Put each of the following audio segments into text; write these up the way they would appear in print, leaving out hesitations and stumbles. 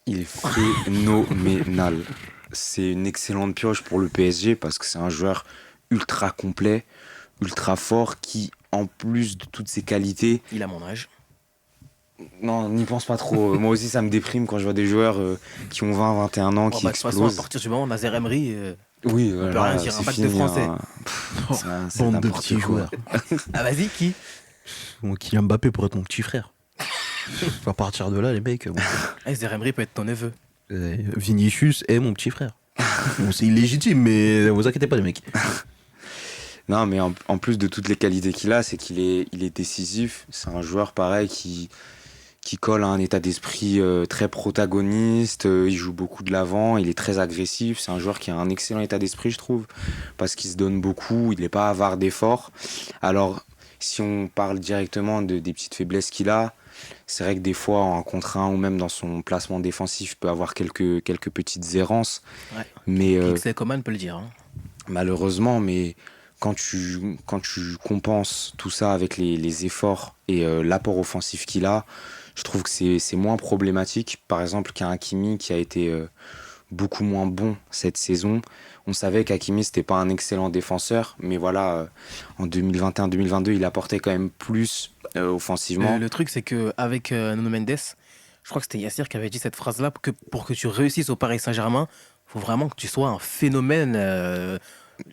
Il est phénoménal. C'est une excellente pioche pour le PSG parce que c'est un joueur ultra complet, ultra fort qui, en plus de toutes ses qualités, Il a mon âge. non, n'y pense pas trop. Moi aussi, ça me déprime quand je vois des joueurs qui ont 20, 21 ans, Bon, qui bah, de toute façon, à explosent. partir du moment où Nazer Emery, Oui, on peut rien voilà, dire. Un c'est bac de fini, français. hein. Oh, C'est bande de n'importe petits quoi. joueurs. Ah, vas-y, qui? Bon, Kylian Mbappé pourrait être mon petit frère. À partir de là, les mecs, bon, Ah, Nazer Emery peut être ton neveu. Vinicius est mon petit frère. Bon, c'est illégitime, mais vous inquiétez pas, les mecs. Non, mais en plus de toutes les qualités qu'il a, c'est il est décisif. C'est un joueur pareil qui colle à un état d'esprit très protagoniste. Il joue beaucoup de l'avant, il est très agressif. C'est un joueur qui a un excellent état d'esprit, je trouve, parce qu'il se donne beaucoup. Il n'est pas avare d'efforts. Alors, si on parle directement des petites faiblesses qu'il a, c'est vrai que des fois, en contre un ou même dans son placement défensif, il peut avoir quelques petites errances. Ouais. Mais Kingsley Coman peut le dire. Hein. malheureusement, mais quand tu compenses tout ça avec les efforts et l'apport offensif qu'il a, je trouve que c'est moins problématique. Par exemple, qu'un Hakimi qui a été beaucoup moins bon cette saison. On savait qu'Hakimi, c'était pas un excellent défenseur, mais voilà, en 2021-2022, il apportait quand même plus offensivement. Le truc, c'est qu'avec Nuno Mendes, je crois que c'était Yassir qui avait dit cette phrase-là, que pour que tu réussisses au Paris Saint-Germain, il faut vraiment que tu sois un phénomène,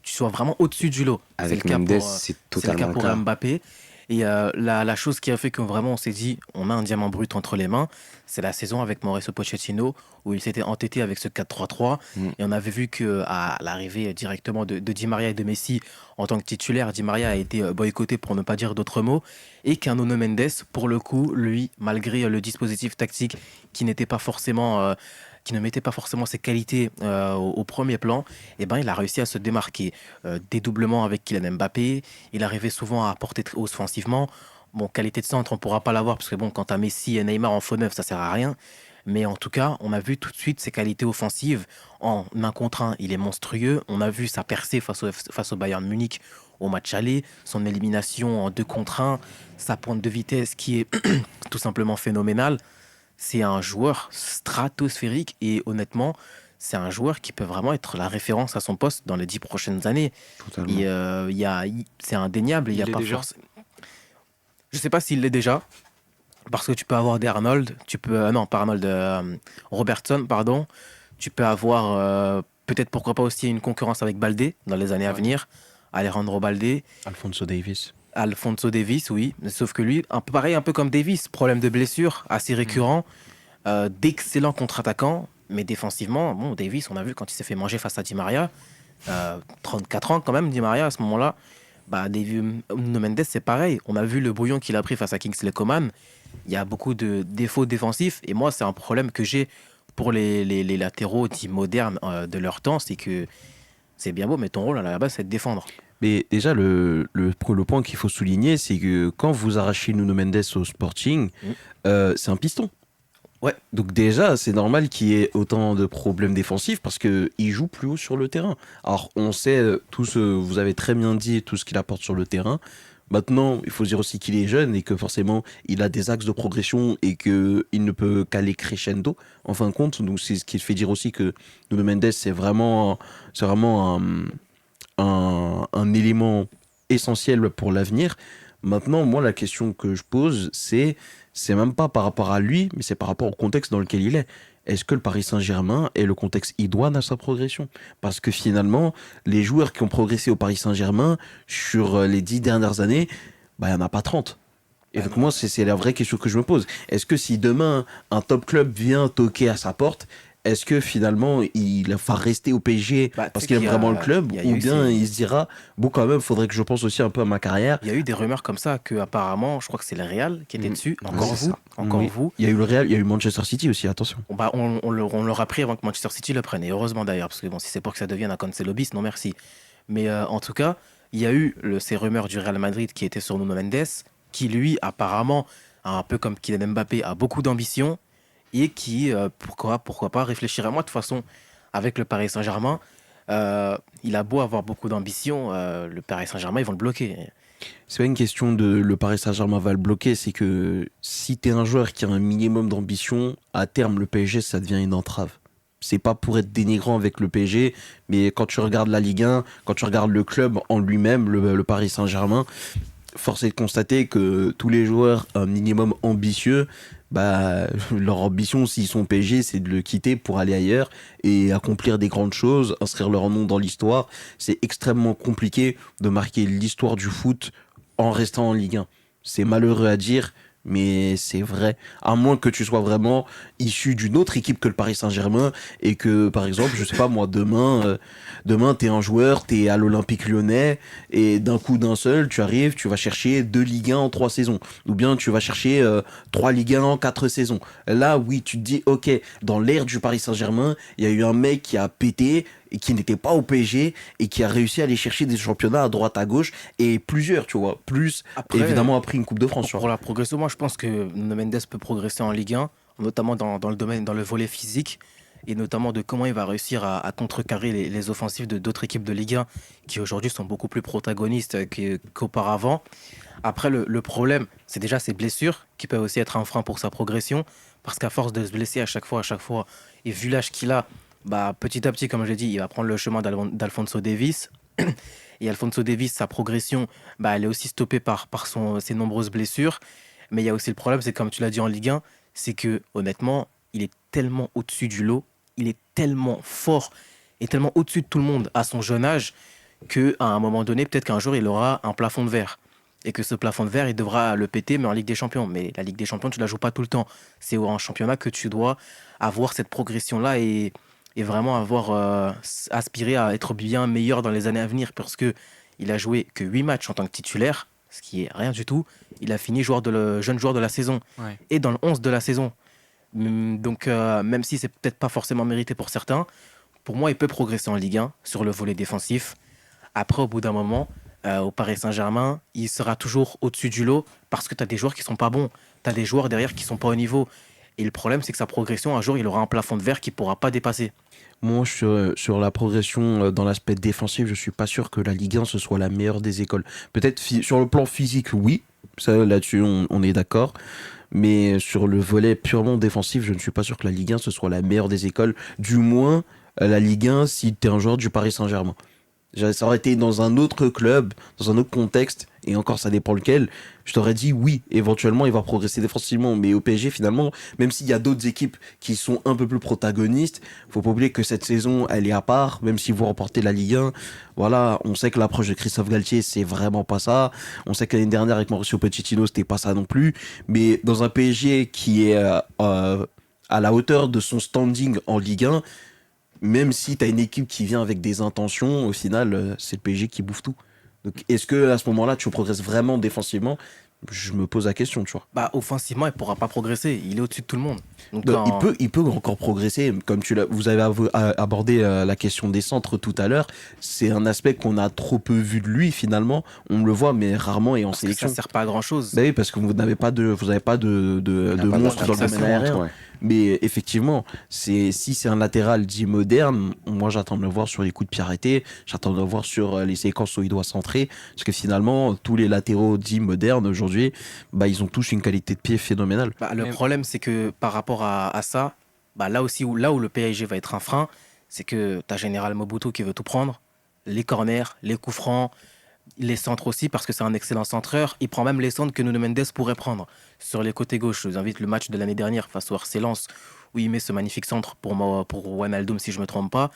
tu sois vraiment au-dessus du lot. Avec Mendes, c'est C'est le cas totalement le pour cas. Mbappé. Et la chose qui a fait que vraiment on s'est dit, on a un diamant brut entre les mains, c'est la saison avec Mauricio Pochettino, où il s'était entêté avec ce 4-3-3. Mm. Et on avait vu qu'à l'arrivée directement de Di Maria et de Messi en tant que titulaire, Di Maria a été boycotté pour ne pas dire d'autres mots. Et qu'un Nuno Mendes, pour le coup, lui, malgré le dispositif tactique qui n'était pas forcément... qui ne mettait pas forcément ses qualités au premier plan, eh ben, il a réussi à se démarquer. Dédoublement avec Kylian Mbappé, il arrivait souvent à apporter offensivement. Bon, qualité de centre, on ne pourra pas l'avoir, parce que bon, quand tu as Messi et Neymar en faux neuf, ça sert à rien. Mais en tout cas, on a vu tout de suite ses qualités offensives. En un contre un, il est monstrueux. On a vu sa percée face au Bayern Munich au match aller, son élimination en 2 contre 1, sa pointe de vitesse qui est tout simplement phénoménale. C'est un joueur stratosphérique et honnêtement, c'est un joueur qui peut vraiment être la référence à son poste dans les 10 prochaines années. Totalement. C'est indéniable. Il y a Il est pas déjà. Je sais pas s'il l'est déjà, parce que tu peux avoir des Arnold, tu peux non pas Arnold, Robertson pardon, tu peux avoir peut-être pourquoi pas aussi une concurrence avec Baldé dans les années à Ouais. venir, Alejandro Baldé, Alfonso Davis. Alfonso Davies, oui, sauf que lui, un peu pareil, un peu comme Davies, problème de blessure assez récurrent, d'excellents contre-attaquants, mais défensivement, bon, Davies, on a vu quand il s'est fait manger face à Di Maria, 34 ans quand même, Di Maria à ce moment-là, bah, Nuno Mendes, c'est pareil. On a vu le bouillon qu'il a pris face à Kingsley Coman. Il y a beaucoup de défauts défensifs. Et moi, c'est un problème que j'ai pour les latéraux dits modernes de leur temps. C'est que c'est bien beau, mais ton rôle à la base, c'est de défendre. Mais déjà, le point qu'il faut souligner, c'est que quand vous arrachez Nuno Mendes au Sporting, Mm. c'est un piston. Ouais. Donc déjà, c'est normal qu'il y ait autant de problèmes défensifs parce qu'il joue plus haut sur le terrain. Alors, on sait, vous avez très bien dit tout ce qu'il apporte sur le terrain. Maintenant, il faut dire aussi qu'il est jeune et que forcément, il a des axes de progression et qu'il ne peut qu'aller crescendo, en fin de compte. Donc, c'est ce qui fait dire aussi que Nuno Mendes, c'est vraiment un élément essentiel pour l'avenir. Maintenant, moi, la question que je pose, c'est même pas par rapport à lui, mais c'est par rapport au contexte dans lequel il est. Est-ce que le Paris Saint-Germain est le contexte idoine à sa progression? Parce que finalement, les joueurs qui ont progressé au Paris Saint-Germain sur les 10 dernières années, bah, il n'y en a pas 30. Et donc moi, c'est la vraie question que je me pose. Est-ce que si demain, un top club vient toquer à sa porte, est-ce que finalement, il va rester au PSG Bah, tu parce sais qu'il aime qu'il y a- vraiment le club, il y a ou eu bien ces- il se dira, bon quand même, faudrait que je pense aussi un peu à ma carrière. Il y a eu des rumeurs comme ça que apparemment, je crois que c'est le Real qui était Mm. dessus. Ouais, Encore c'est vous, ça. encore Oui. vous. Il y a eu le Real, il y a eu Manchester City aussi, attention. Bah, on leur a pris avant que Manchester City le prenne. Et heureusement d'ailleurs, parce que bon, si c'est pour que ça devienne un Cancelo bis, non merci. Mais en tout cas, il y a eu ces rumeurs du Real Madrid qui étaient sur Nuno Mendes, qui lui, apparemment, un peu comme Kylian Mbappé, a beaucoup d'ambition et qui, pourquoi pas, réfléchirait. Moi, de toute façon, avec le Paris Saint-Germain, il a beau avoir beaucoup d'ambition, le Paris Saint-Germain, ils vont le bloquer. C'est pas une question de le Paris Saint-Germain va le bloquer, c'est que si t'es un joueur qui a un minimum d'ambition, à terme, le PSG, ça devient une entrave. C'est pas pour être dénigrant avec le PSG, mais quand tu regardes la Ligue 1, quand tu regardes le club en lui-même, le Paris Saint-Germain, force est de constater que tous les joueurs un minimum ambitieux, bah, leur ambition, s'ils sont PSG, c'est de le quitter pour aller ailleurs et accomplir des grandes choses, inscrire leur nom dans l'histoire. C'est extrêmement compliqué de marquer l'histoire du foot en restant en Ligue 1. C'est malheureux à dire, mais c'est vrai. À moins que tu sois vraiment issu d'une autre équipe que le Paris Saint-Germain et que, par exemple, je sais pas moi, demain t'es un joueur, t'es à l'Olympique Lyonnais et d'un coup d'un seul, tu arrives, tu vas chercher 2 Ligue 1 en 3 saisons. Ou bien tu vas chercher 3 Ligue 1 en 4 saisons. Là, oui, tu te dis, ok, dans l'ère du Paris Saint-Germain, il y a eu un mec qui a pété et qui n'était pas au PSG et qui a réussi à aller chercher des championnats à droite à gauche et plusieurs, tu vois, plus Après, évidemment après une Coupe de France, tu pour vois. la progression, moi je pense que Nuno Mendes peut progresser en Ligue 1, notamment dans le domaine, dans le volet physique, et notamment de comment il va réussir à contrecarrer les offensives de d'autres équipes de Ligue 1 qui aujourd'hui sont beaucoup plus protagonistes qu'auparavant. Après, le problème, c'est déjà ses blessures qui peuvent aussi être un frein pour sa progression, parce qu'à force de se blesser à chaque fois, et vu l'âge qu'il a, bah, petit à petit, comme je l'ai dit, il va prendre le chemin d'Alphonso Davies. Et Alphonso Davies, sa progression, bah, elle est aussi stoppée par ses nombreuses blessures. Mais il y a aussi le problème, c'est comme tu l'as dit en Ligue 1, c'est que honnêtement, il est tellement au-dessus du lot, il est tellement fort et tellement au-dessus de tout le monde à son jeune âge qu'à un moment donné, peut-être qu'un jour, il aura un plafond de verre. Et que ce plafond de verre, il devra le péter, mais en Ligue des Champions. Mais la Ligue des Champions, tu ne la joues pas tout le temps. C'est en championnat que tu dois avoir cette progression-là et vraiment avoir aspiré à être bien meilleur dans les années à venir parce que il a joué que 8 matchs en tant que titulaire, ce qui est rien du tout. Il a fini jeune joueur de la saison Ouais. et dans le 11 de la saison. Donc même si c'est peut-être pas forcément mérité pour certains, pour moi il peut progresser en Ligue 1 sur le volet défensif. Après au bout d'un moment, au Paris Saint-Germain, il sera toujours au-dessus du lot parce que tu as des joueurs qui sont pas bons, tu as des joueurs derrière qui sont pas au niveau. Et le problème c'est que sa progression, un jour il aura un plafond de verre qu'il pourra pas dépasser. Moi, sur la progression dans l'aspect défensif, je suis pas sûr que la Ligue 1 ce soit la meilleure des écoles. Peut-être sur le plan physique, oui, ça là-dessus on est d'accord. Mais sur le volet purement défensif, je ne suis pas sûr que la Ligue 1 ce soit la meilleure des écoles. Du moins, la Ligue 1 si tu es un joueur du Paris Saint-Germain. Ça aurait été dans un autre club, dans un autre contexte, et encore ça dépend lequel, je t'aurais dit oui, éventuellement il va progresser défensivement, mais au PSG finalement, même s'il y a d'autres équipes qui sont un peu plus protagonistes, faut pas oublier que cette saison elle est à part, même si vous remportez la Ligue 1, voilà, on sait que l'approche de Christophe Galtier c'est vraiment pas ça, on sait que l'année dernière avec Mauricio Pochettino c'était pas ça non plus, mais dans un PSG qui est à la hauteur de son standing en Ligue 1, même si tu as une équipe qui vient avec des intentions, au final, c'est le PSG qui bouffe tout. Donc, est-ce que à ce moment-là, tu progresses vraiment défensivement? Je me pose la question, tu vois. Bah offensivement, il pourra pas progresser, il est au-dessus de tout le monde. Donc Donc, quand- il peut encore progresser, comme vous avez abordé la question des centres tout à l'heure. C'est un aspect qu'on a trop peu vu de lui finalement. On le voit, mais rarement et en parce que ça sélection. sert pas à grand-chose. Bah oui, parce que vous avez pas de Il n'a pas monstre dans le d'attaque domaine aérien. ouais. Mais effectivement, si c'est un latéral dit moderne, moi j'attends de le voir sur les coups de pied arrêtés, j'attends de le voir sur les séquences où il doit centrer, parce que finalement, tous les latéraux dits modernes aujourd'hui, bah, ils ont tous une qualité de pied phénoménale. Bah, le Mais- problème, c'est que par rapport à ça, bah, là aussi, là où le PSG va être un frein, c'est que tu as Général Mobutu qui veut tout prendre, les corners, les coups francs, les centres aussi, parce que c'est un excellent centreur. Il prend même les centres que Nuno Mendes pourrait prendre sur les côtés gauche. Je vous invite le match de l'année dernière face au RC Lens, où il met ce magnifique centre pour Wijnaldum, si je ne me trompe pas.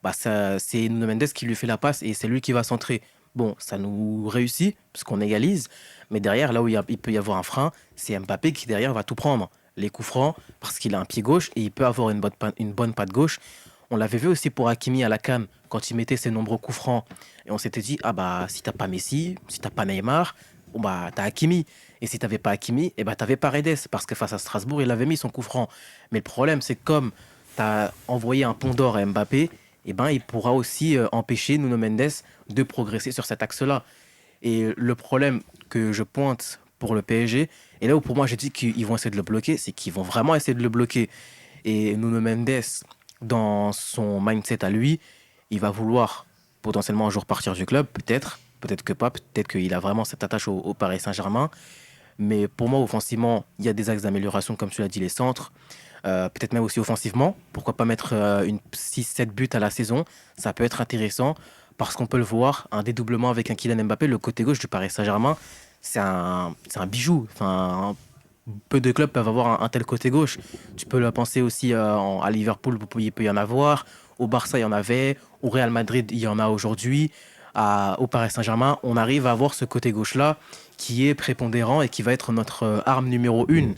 Bah, c'est Nuno Mendes qui lui fait la passe et c'est lui qui va centrer. Bon, ça nous réussit, parce qu'on égalise, mais derrière, là où il peut y avoir un frein, c'est Mbappé qui derrière va tout prendre. Les coups francs, parce qu'il a un pied gauche et il peut avoir une bonne patte gauche. On l'avait vu aussi pour Hakimi à la CAN, quand il mettait ses nombreux coups francs. Et on s'était dit, ah bah, si t'as pas Messi, si t'as pas Neymar, bon bah, t'as Hakimi. Et si t'avais pas Hakimi, eh bah, t'avais Paredes, parce que face à Strasbourg, il avait mis son coup franc. Mais le problème, c'est que comme t'as envoyé un pont d'or à Mbappé, eh ben, il pourra aussi empêcher Nuno Mendes de progresser sur cet axe-là. Et le problème que je pointe pour le PSG, et là où pour moi j'ai dit qu'ils vont essayer de le bloquer, c'est qu'ils vont vraiment essayer de le bloquer. Et Nuno Mendes, dans son mindset à lui, il va vouloir potentiellement un jour partir du club, peut-être, peut-être que pas, peut-être qu'il a vraiment cette attache au Paris Saint-Germain. Mais pour moi, offensivement, il y a des axes d'amélioration, comme tu l'as dit, les centres. Peut-être même aussi offensivement. Pourquoi pas mettre une 6-7 buts à la saison? Ça peut être intéressant parce qu'on peut le voir, un dédoublement avec un Kylian Mbappé, le côté gauche du Paris Saint-Germain, c'est un bijou. Enfin, peu de clubs peuvent avoir un tel côté gauche. Tu peux le penser aussi à Liverpool, il peut y en avoir. Au Barça, il y en avait. Au Real Madrid, il y en a aujourd'hui. Au Paris Saint-Germain, on arrive à avoir ce côté gauche-là qui est prépondérant et qui va être notre arme numéro une.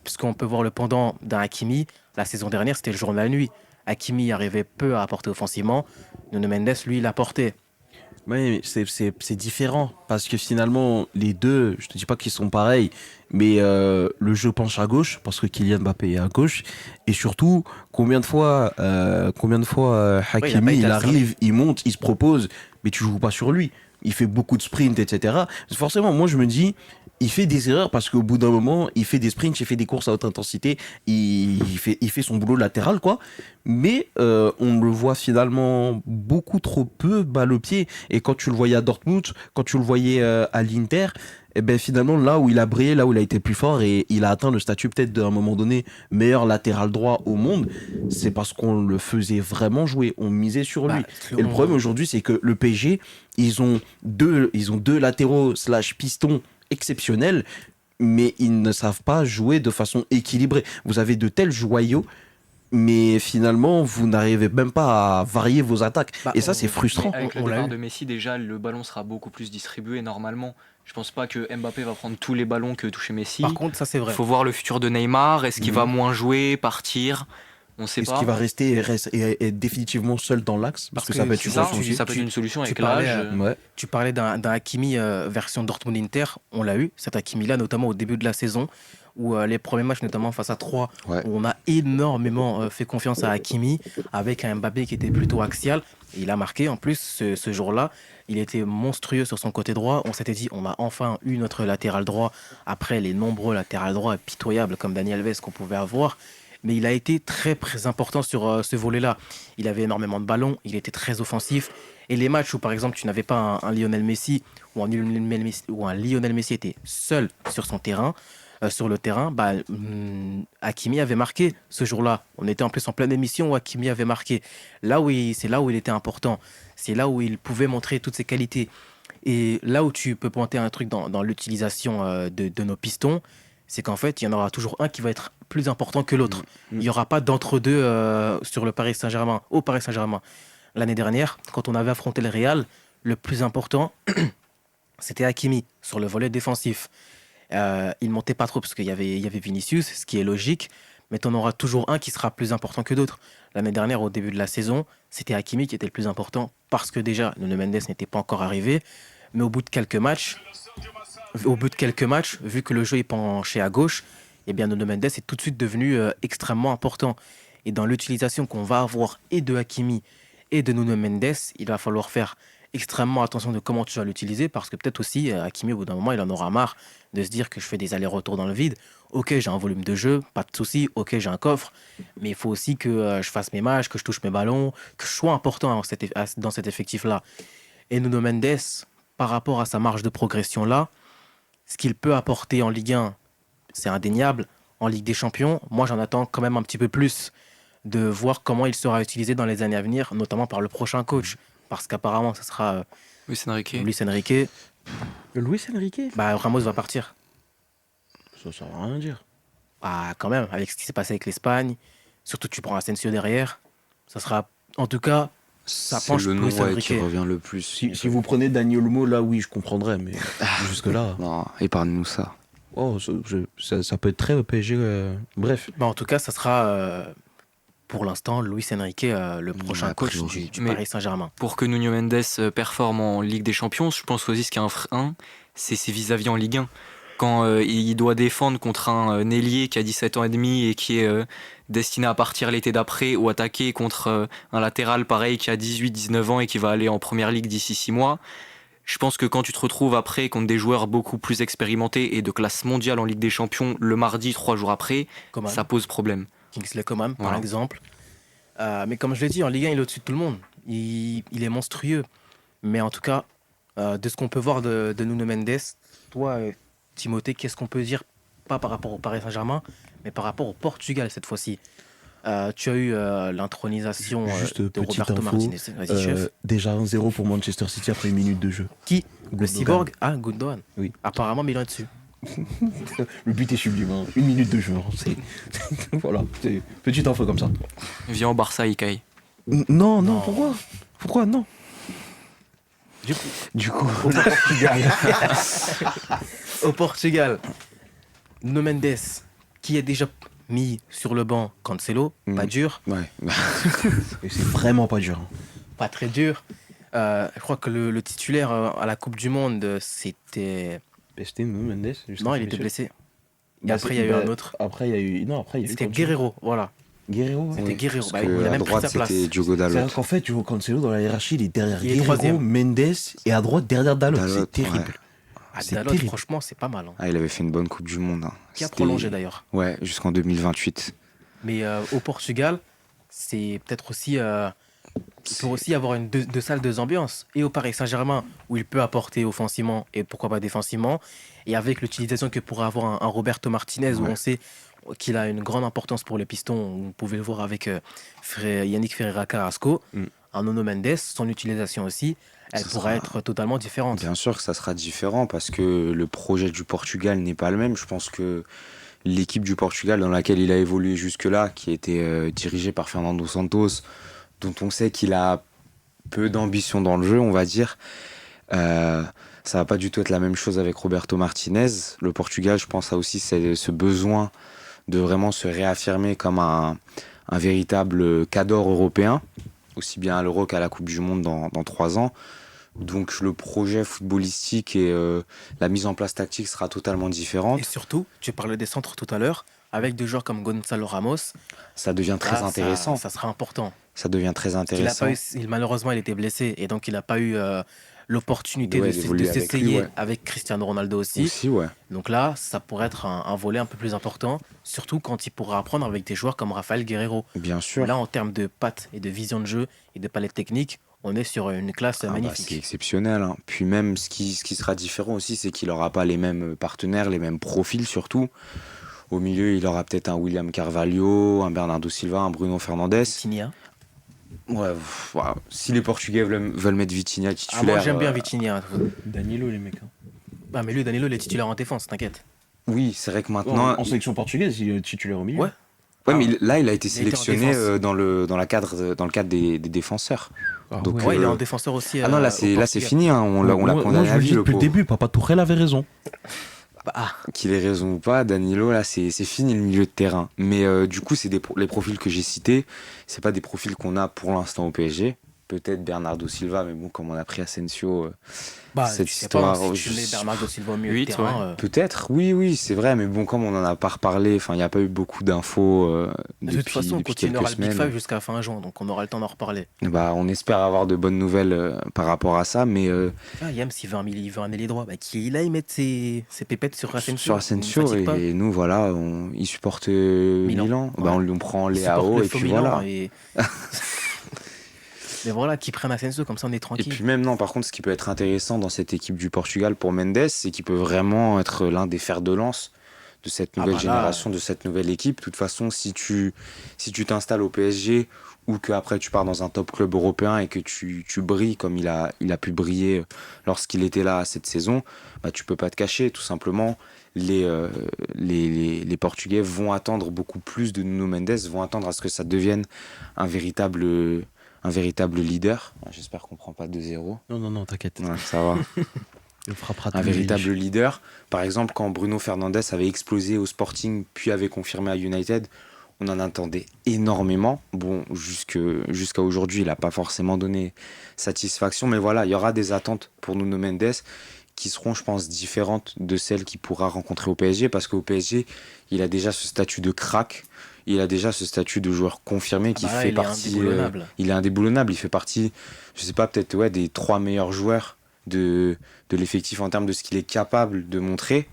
Puisqu'on peut voir le pendant d'un Hakimi. La saison dernière, c'était le jour et la nuit. Hakimi arrivait peu à apporter offensivement. Nuno Mendes, lui, il apportait. Oui, mais c'est différent parce que finalement, les deux, je te dis pas qu'ils sont pareils, mais le jeu penche à gauche parce que Kylian Mbappé est à gauche. Et surtout, Ouais, il a pas Hakimi, été il alterné. arrive, il monte, il se propose, mais tu joues pas sur lui. Il fait beaucoup de sprints, etc. Forcément, moi, je me dis, il fait des erreurs parce qu'au bout d'un moment, il fait des sprints, il fait des courses à haute intensité, il fait son boulot latéral, quoi. Mais on le voit finalement beaucoup trop peu balle au pied. Et quand tu le voyais à Dortmund, quand tu le voyais à l'Inter, et ben finalement là où il a brillé, là où il a été plus fort et il a atteint le statut peut-être d'un moment donné meilleur latéral droit au monde, c'est parce qu'on le faisait vraiment jouer, on misait sur lui. Et le problème aujourd'hui, c'est que le PSG, ils ont deux latéraux slash pistons exceptionnels, mais ils ne savent pas jouer de façon équilibrée. Vous avez de tels joyaux, mais finalement, vous n'arrivez même pas à varier vos attaques. Bah, Et ça, c'est frustrant. Avec on le l'a départ eu. de Messi, déjà, le ballon sera beaucoup plus distribué normalement. Je pense pas que Mbappé va prendre tous les ballons que touchait Messi. Par contre, ça c'est Il vrai. faut voir le futur de Neymar. Est-ce qu'il Mhm. va moins jouer, partir? On sait Est-ce pas. qu'il va rester et définitivement seul dans l'axe? Parce que ça peut être C'est une ça, solution aussi. ça peut être une solution tu avec parlais, l'âge. Ouais. Tu parlais d'un Hakimi version Dortmund-Inter, on l'a eu, cet Hakimi-là, notamment au début de la saison, où les premiers matchs, notamment face à 3, Ouais. où on a énormément fait confiance à Hakimi, avec un Mbappé qui était plutôt axial. Et il a marqué, en plus, ce jour-là, il était monstrueux sur son côté droit. On s'était dit, on a enfin eu notre latéral droit, après les nombreux latérales droits pitoyables comme Dani Alves qu'on pouvait avoir. Mais il a été très important sur ce volet-là. Il avait énormément de ballons, il était très offensif. Et les matchs où, par exemple, tu n'avais pas un Lionel Messi ou un Lionel Messi était seul sur son terrain, sur le terrain, bah, Hakimi avait marqué ce jour-là. On était en plus en pleine émission où Hakimi avait marqué. C'est là où il était important. C'est là où il pouvait montrer toutes ses qualités. Et là où tu peux pointer un truc dans l'utilisation de nos pistons, c'est qu'en fait, il y en aura toujours un qui va être plus important que l'autre. Il n'y aura pas d'entre-deux sur le Paris Saint-Germain, au Paris Saint-Germain. L'année dernière, quand on avait affronté le Real, le plus important, c'était Hakimi sur le volet défensif. Il montait pas trop parce qu'il y avait Vinicius, ce qui est logique, mais tu en auras toujours un qui sera plus important que d'autres. L'année dernière, au début de la saison, c'était Hakimi qui était le plus important parce que déjà, Nuno Mendes n'était pas encore arrivé, mais au bout de quelques matchs, vu que le jeu est penché à gauche, eh bien Nuno Mendes est tout de suite devenu extrêmement important. Et dans l'utilisation qu'on va avoir et de Hakimi et de Nuno Mendes, il va falloir faire extrêmement attention de comment tu vas l'utiliser parce que peut-être aussi Hakimi au bout d'un moment il en aura marre de se dire que je fais des allers-retours dans le vide. Ok, j'ai un volume de jeu, pas de souci, ok, j'ai un coffre, mais il faut aussi que je fasse mes matchs, que je touche mes ballons, que je sois important dans cet effectif-là. Et Nuno Mendes, par rapport à sa marge de progression là, ce qu'il peut apporter en Ligue 1, c'est indéniable. En Ligue des Champions, moi j'en attends quand même un petit peu plus de voir comment il sera utilisé dans les années à venir, notamment par le prochain coach. Parce qu'apparemment, ce sera Luis Enrique. Luis Enrique. Luis Enrique? Bah, Ramos va partir. Ça veut rien dire. Bah, quand même, avec ce qui s'est passé avec l'Espagne, surtout tu prends Asensio derrière, ça sera, en tout cas, ça C'est penche le pour nom Luis ouais, Enrique. qui revient le plus. Si vous prenez Daniel Olmo, là, oui, je comprendrais, mais jusque-là. Non, épargne-nous ça. Oh, ça peut être très PSG. Bref. Bah, en tout cas, ça sera, pour l'instant, Luis Enrique, le prochain a coach priori. du Mais- Paris Saint-Germain. Pour que Nuno Mendes performe en Ligue des Champions, je pense aussi ce qui est un frein, c'est ses vis-à-vis en Ligue 1. Quand il doit défendre contre un ailier qui a 17 ans et demi et qui est destiné à partir l'été d'après, ou attaquer contre un latéral pareil qui a 18-19 ans et qui va aller en Première Ligue d'ici 6 mois, je pense que quand tu te retrouves après contre des joueurs beaucoup plus expérimentés et de classe mondiale en Ligue des Champions le mardi, 3 jours après, Coman, ça pose problème. Kingsley Coman, par Voilà. exemple. Mais comme je l'ai dit, en Ligue 1, il est au-dessus de tout le monde. Il est monstrueux. Mais en tout cas, De ce qu'on peut voir de Nuno Mendes, toi, Timothée, qu'est-ce qu'on peut dire, pas par rapport au Paris Saint-Germain, mais par rapport au Portugal cette fois-ci. Tu as eu l'intronisation Juste de petite Roberto info, Martinez. Vas-y, chef. déjà 1-0 pour Manchester City après une minute de jeu. Qui Le Gundogan. cyborg. Ah, Gundogan. Oui. Apparemment, Milan est dessus. Le but est sublime, hein. Une minute de jeu. Hein. Voilà, c'est petite info comme ça. Viens au Barça, Ikaï. Non, Non. pourquoi non? Du coup, au Portugal. Au Portugal, Nuno Mendes, qui a déjà mis sur le banc Cancelo, pas dur, Ouais. Et c'est vraiment pas dur. Hein. pas très dur. Je crois que le titulaire à la Coupe du Monde, c'était. Pesté, Mendes. Non, il était blessé. Et après, il y a eu un autre. Après, il y a eu. Non, après, il y a eu. C'était Cancelo. Guerrero, voilà. Guerrero, ouais. C'était Guerrero. Parce Bah, que il a à même pris droite, sa place. c'était Diogo Dalot. C'est-à-dire qu'en fait, tu vois Cancelo dans la hiérarchie, il est derrière Il est Guerrero, troisième. Mendes et à droite derrière Dalot. Dalot, C'est terrible. ouais. Ah, c'est Dalot, terrible. franchement, c'est pas mal. Hein. Ah, il avait fait une bonne Coupe du Monde. Hein. Qui a C'était- prolongé d'ailleurs. Ouais, jusqu'en 2028. Mais au Portugal, c'est peut-être aussi. Il peut aussi avoir deux salles, deux ambiances. Et au Paris Saint-Germain, où il peut apporter offensivement et pourquoi pas défensivement. Et avec l'utilisation que pourrait avoir un Roberto Martinez, où Ouais. on sait qu'il a une grande importance pour les Pistons. Vous pouvez le voir avec Yannick Ferreira Carrasco. Mm. Un Nuno Mendes, son utilisation aussi, elle Ça pourrait sera- être totalement différente. Bien sûr que ça sera différent parce que le projet du Portugal n'est pas le même. Je pense que l'équipe du Portugal dans laquelle il a évolué jusque-là, qui était dirigée par Fernando Santos, dont on sait qu'il a peu d'ambition dans le jeu, on va dire, ça va pas du tout être la même chose avec Roberto Martinez. Le Portugal, je pense, a aussi ce besoin de vraiment se réaffirmer comme un véritable cadre européen, aussi bien à l'Euro qu'à la Coupe du Monde dans 3 ans. Donc le projet footballistique et la mise en place tactique sera totalement différente. Et surtout, tu parlais des centres tout à l'heure, avec des joueurs comme Gonzalo Ramos. Ça devient très là, intéressant. Ça sera important. Ça devient très Il a intéressant. pas eu, malheureusement, il était blessé et donc il n'a pas eu l'opportunité Ouais, de d'évoluer avec s'essayer lui, ouais. avec Cristiano Ronaldo aussi. Aussi, ouais. Donc là, ça pourrait être un volet un peu plus important, surtout quand il pourra apprendre avec des joueurs comme Rafael Guerrero. Bien sûr. Là, en termes de pattes et de vision de jeu et de palette technique, on est sur une classe Ah bah, magnifique. c'est exceptionnel. Hein. Puis même, ce qui sera différent aussi, c'est qu'il n'aura pas les mêmes partenaires, les mêmes profils surtout. Au milieu, il aura peut-être un William Carvalho, un Bernardo Silva, un Bruno Fernandes. Vitinha. Ouais, voilà. Si les Portugais veulent mettre Vitinha Ah, titulaire... moi, j'aime bien Vitinha. Danilo, les mecs. Hein. Ah, mais lui, Danilo, il est titulaire en défense, t'inquiète. Oui, c'est vrai que maintenant... En sélection portugaise, il est titulaire au milieu. Ouais. Ouais, Ah, mais là, il a été il a été en sélectionné défense. dans le cadre des défenseurs. Ah Donc, ouais. Ouais, il est euh, en défenseur aussi. Ah non, là, au c'est Portugal. fini. Hein. On l'a Moi, condamné je à vous le vie, dis le depuis le pauvre. début, Papa Tourelle avait raison. Ah, Qu'il ait raison ou pas, Danilo, là, c'est fini le milieu de terrain. Mais du coup, c'est les profils que j'ai cités. C'est pas des profils qu'on a pour l'instant au PSG. Peut-être Bernardo Silva, mais bon, comme on a pris Asensio, bah, cette tu sais histoire, pas, si tu je- mets Bernardo Silva au milieu Huit, de terrain, ouais. peut-être, oui, c'est vrai. Mais bon, comme on en a pas reparlé, enfin, il n'y a pas eu beaucoup d'infos de toute façon, on depuis continuera quelques le Big semaines. Five jusqu'à fin juin, donc on aura le temps d'en reparler. Bah, on espère avoir de bonnes nouvelles par rapport à ça, mais Ah, Yams, il veut un ailier droit. Bah, qu'il aille mettre ses pépettes sur Asensio. sur Asensio, Ne fatigue pas. et nous, voilà, il supporte Milan. Milan. Bah, Ouais. on prend Il supporte Léao, le et faux puis Milan, voilà. et- Mais voilà, qu'ils prennent Asensio, comme ça on est Et tranquille. puis même, non, par contre, ce qui peut être intéressant dans cette équipe du Portugal pour Mendes, c'est qu'il peut vraiment être l'un des fers de lance de cette Ah nouvelle bah là, génération, de cette nouvelle équipe. De toute façon, si tu t'installes au PSG ou qu'après tu pars dans un top club européen et que tu brilles comme il a pu briller lorsqu'il était là cette saison, bah, tu peux pas te cacher, tout simplement. Les Portugais vont attendre beaucoup plus de Nuno Mendes, vont attendre à ce que ça devienne un véritable leader. J'espère qu'on prend pas 2-0. Non, t'inquiète. Ouais, ça va. Il frappera Un tous les véritable lignes. leader. Par exemple, quand Bruno Fernandes avait explosé au Sporting, puis avait confirmé à United, on en attendait énormément. Bon, jusqu'à aujourd'hui, il n'a pas forcément donné satisfaction, mais voilà, il y aura des attentes pour Nuno Mendes qui seront, je pense, différentes de celles qu'il pourra rencontrer au PSG, parce qu'au PSG, il a déjà ce statut de crack, il a déjà ce statut de joueur confirmé qui Bah là, fait il est partie... indéboulonnable. il est indéboulonnable, il fait partie, je sais pas, peut-être des 3 meilleurs joueurs de l'effectif en termes de ce qu'il est capable de montrer.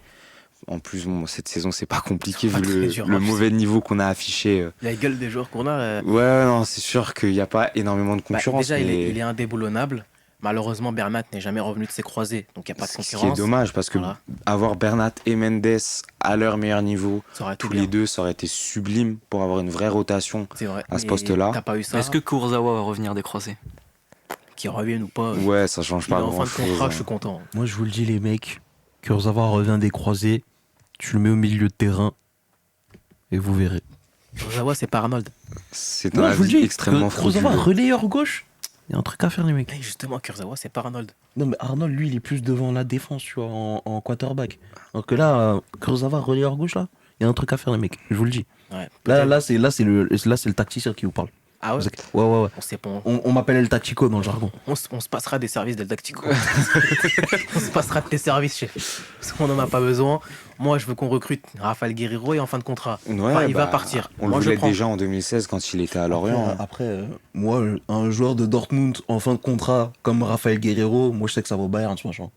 En plus, bon, cette saison, c'est pas compliqué C'est pas vu très le dur, le hein. mauvais niveau qu'on a affiché. La gueule des joueurs qu'on a. Ouais, non, c'est sûr qu'il n'y a pas énormément de Bah, concurrence. déjà, mais... il est indéboulonnable. Malheureusement, Bernat n'est jamais revenu de ses croisés, donc il n'y a pas de Ce qui est concurrence. dommage parce que Voilà. avoir Bernat et Mendes à leur meilleur niveau, Ça aurait été tous bien. les deux, ça aurait été sublime pour avoir une vraie rotation. C'est vrai. à ce Mais poste-là. T'as pas eu ça. Est-ce que Kurzawa va revenir des croisés? Qu'il revienne ou pas. Ouais, ça change Il est pas en fin de grand-chose. contrat, hein. je suis content. Moi, je vous le dis, les mecs, Kurzawa revient des croisés, tu le mets au milieu de terrain, et vous verrez. Kurzawa, c'est pas Arnold. C'est Non, un je vous le avis dis, extrêmement Kurzawa, frauduleux. relayeur gauche, il y a un truc à faire, les mecs. Et justement, Kurzawa, c'est pas Arnold. Non, mais Arnold, lui, il est plus devant la défense, tu vois, en quarterback. Alors que là, Kurzawa, relayeur gauche, là, il y a un truc à faire, les mecs, je vous le dis. Ouais. Là, c'est le tacticien qui vous parle. Ah ouais. Ouais, ouais, ouais. On sait pas. On m'appelle El Tactico dans le jargon. On se passera des services del Tactico. On se passera de tes services, chef. Parce qu'on n'en a pas besoin. Moi, je veux qu'on recrute Rafael Guerrero et en fin de contrat. Ouais, Enfin, il va bah, partir. On Moi, le je voulait prends. déjà en 2016 quand il était à Lorient. hein. Après, moi, un joueur de Dortmund en fin de contrat comme Rafael Guerrero, moi, je sais que ça va au Bayern, ce machin.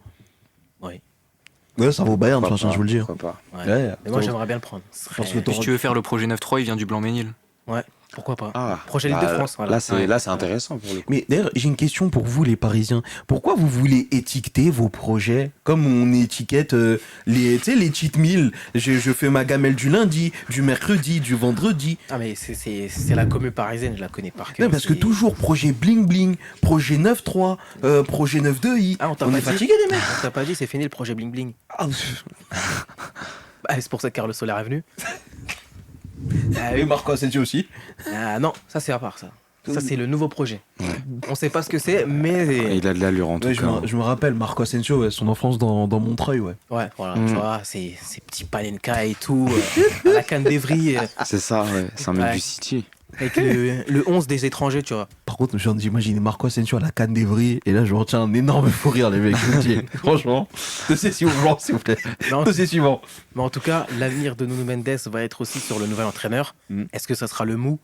Oui. Ouais, ça va au Bayern, ce Pourquoi machin, pas, je vous le dis. pourquoi pas. Ouais. Ouais, Mais moi, ça- j'aimerais bien le prendre. Ce Parce serait- que Si tu veux faire le projet 9-3, il vient du Blanc-Ménil. Ouais, pourquoi pas. Ah, Projet Ligue de France, voilà. Là, c'est Ouais. là, c'est intéressant pour le coup. Mais d'ailleurs, j'ai une question pour vous, les Parisiens. Pourquoi vous voulez étiqueter vos projets comme on étiquette tu sais, les cheat meals? Je fais ma gamelle du lundi, du mercredi, du vendredi. Ah, mais c'est la commune parisienne, je la connais par cœur. Non, parce que C'est- toujours projet bling bling, projet 9-3, projet 9-2i. Ah, on t'a on pas est dit fatigué, les mecs. On t'a pas dit, c'est fini le projet Bling Bling. Ah, pff. Bah, c'est pour ça que Carlos Soler est venu. Ah, Et oui. Marco Asensio aussi. Ah, non, ça c'est à part ça. Ça c'est le nouveau projet. On sait pas ce que c'est, mais Il a de l'allure en tout Ouais, cas. hein. je me rappelle, Marco Asensio, ouais, son enfance dans Montreuil, ouais. ouais, voilà, Mm. tu vois, ces petits panenka et tout, à la canne d'Evry, C'est ça, ouais. C'est un mec Ouais. du City. avec le 11 des étrangers, tu vois. Par contre, je viens d'imaginer Marco Asensio à la canne d'Evry, et là, je retiens un énorme fou rire, les mecs. Je vous le dis. Franchement, dossier suivant, s'il vous plaît. Non, Dossier suivant. mais en tout cas, l'avenir de Nuno Mendes va être aussi sur le nouvel entraîneur. Mm. Est-ce que ça sera le Mou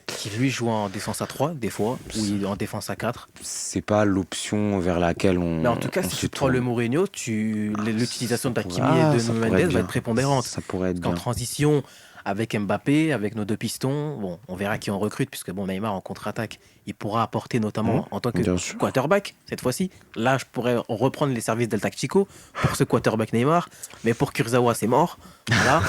qui lui joue en défense à 3 des fois, ou il est en défense à 4? C'est pas l'option vers laquelle on. Mais en tout cas, on si se tu prends tourne. le Mourinho, l'utilisation de Hakimi Ah, et de ça Nuno pourrait Mendes être va bien. être prépondérante. Ça pourrait être En bien. transition avec Mbappé, avec nos deux pistons, bon, on verra qui on recrute, puisque bon, Neymar en contre-attaque, il pourra apporter notamment en tant que Bien sûr. quarterback cette fois-ci. Là, je pourrais reprendre les services del Tactico pour ce quarterback Neymar, mais pour Kurzawa, c'est mort. Voilà,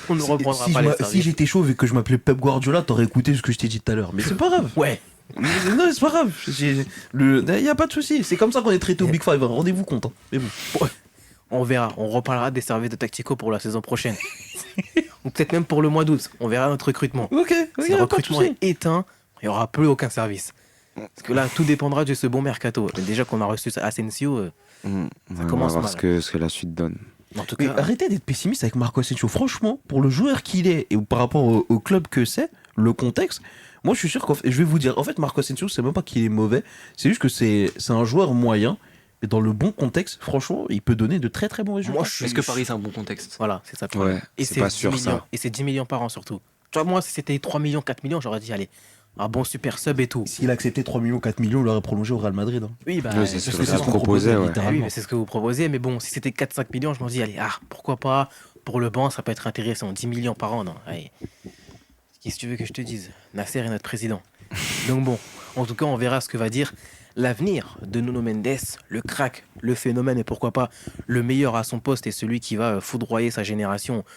on ne reprendra Si, pas les si services. j'étais chauve et que je m'appelais Pep Guardiola, t'aurais écouté ce que je t'ai dit tout à l'heure. Mais c'est pas grave. Ouais, Non, c'est pas grave. Il y a pas de souci. C'est comme ça qu'on est traité au Big Five. hein. Rendez-vous compte. hein. Mais bon. on verra. On reparlera des services de Tactico pour la saison prochaine. Ou peut-être même pour le mois d'août. On verra notre recrutement. Ok, Si le recrutement est éteint, il n'y aura plus aucun service. Parce que là, tout dépendra de ce bon mercato. Déjà qu'on a reçu Asensio, On commence va voir mal. ce que la suite donne. en tout Mais cas, arrêtez d'être pessimiste avec Marco Asensio. Franchement, pour le joueur qu'il est et par rapport au club que c'est, le contexte, moi je suis sûr je vais vous dire, en fait, Marco Asensio, c'est même pas qu'il est mauvais, c'est juste que c'est un joueur moyen. Et dans le bon contexte, franchement, il peut donner de très très bons résultats. moi, je suis. Est-ce que Paris, c'est un bon contexte? Voilà, c'est ça. tu Ouais, vois. Et c'est pas sûr, 10 millions. ça. Et c'est 10 millions par an surtout. Tu vois, moi, si c'était 3 millions, 4 millions, j'aurais dit, allez, un bon super sub et tout. S'il acceptait 3 millions, 4 millions, il aurait prolongé au Real Madrid. hein. Oui, bah, Oui, c'est parce ce que que c'est ça ce se qu'on proposait, ouais. Ah oui, mais c'est ce que vous proposez. Mais bon, si c'était 4-5 millions, je me dis, allez, pourquoi pas, pour le banc, ça peut être intéressant. 10 millions par an, non. Allez. Qu'est-ce que tu veux que je te dise? Nasser est notre président. Donc bon, en tout cas, on verra ce que va dire l'avenir de Nuno Mendes, le crack, le phénomène et pourquoi pas le meilleur à son poste et celui qui va foudroyer sa génération